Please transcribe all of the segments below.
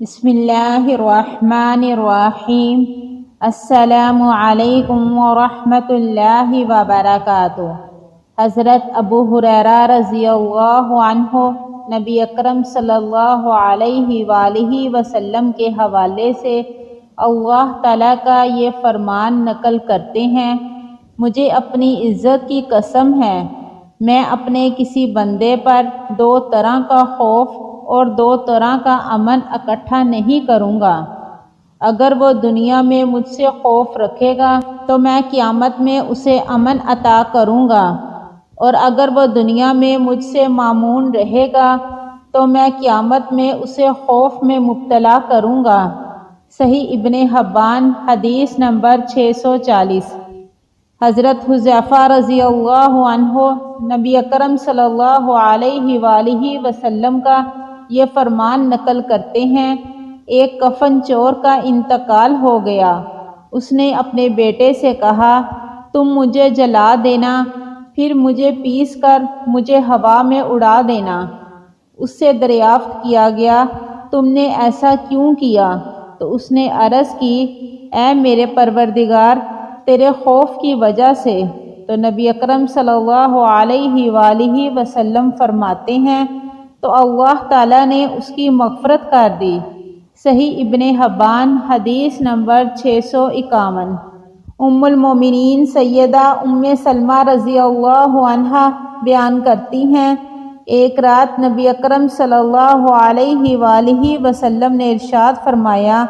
بسم اللہ الرحمن الرحیم۔ السلام علیکم ورحمۃ اللہ وبرکاتہ۔ حضرت ابو ہریرہ رضی اللہ عنہ نبی اکرم صلی اللہ علیہ وآلہ وسلم کے حوالے سے اللہ تعالیٰ کا یہ فرمان نقل کرتے ہیں، مجھے اپنی عزت کی قسم ہے، میں اپنے کسی بندے پر دو طرح کا خوف اور دو طرح کا امن اکٹھا نہیں کروں گا۔ اگر وہ دنیا میں مجھ سے خوف رکھے گا تو میں قیامت میں اسے امن عطا کروں گا، اور اگر وہ دنیا میں مجھ سے مامون رہے گا تو میں قیامت میں اسے خوف میں مبتلا کروں گا۔ صحیح ابن حبان حدیث نمبر 640۔ حضرت حذیفہ رضی اللہ عنہ نبی اکرم صلی اللہ علیہ وآلہ وسلم کا یہ فرمان نقل کرتے ہیں، ایک کفن چور کا انتقال ہو گیا۔ اس نے اپنے بیٹے سے کہا، تم مجھے جلا دینا، پھر مجھے پیس کر مجھے ہوا میں اڑا دینا۔ اس سے دریافت کیا گیا، تم نے ایسا کیوں کیا؟ تو اس نے عرض کی، اے میرے پروردگار، تیرے خوف کی وجہ سے۔ تو نبی اکرم صلی اللہ علیہ وآلہ وسلم فرماتے ہیں، تو اللہ تعالیٰ نے اس کی مغفرت کر دی۔ صحیح ابن حبان حدیث نمبر 651۔ ام المومنین سیدہ ام سلمہ رضی اللہ عنہا بیان کرتی ہیں، ایک رات نبی اکرم صلی اللہ علیہ وآلہ وسلم نے ارشاد فرمایا،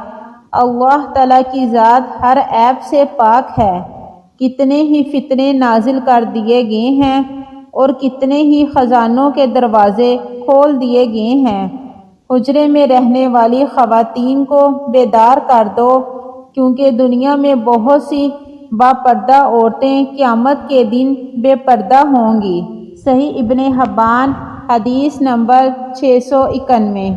اللہ تعالیٰ کی ذات ہر عیب سے پاک ہے، کتنے ہی فتنے نازل کر دیے گئے ہیں اور کتنے ہی خزانوں کے دروازے کھول دیے گئے ہیں۔ حجرے میں رہنے والی خواتین کو بیدار کر دو، کیونکہ دنیا میں بہت سی با پردہ عورتیں قیامت کے دن بے پردہ ہوں گی۔ صحیح ابن حبان حدیث نمبر 691۔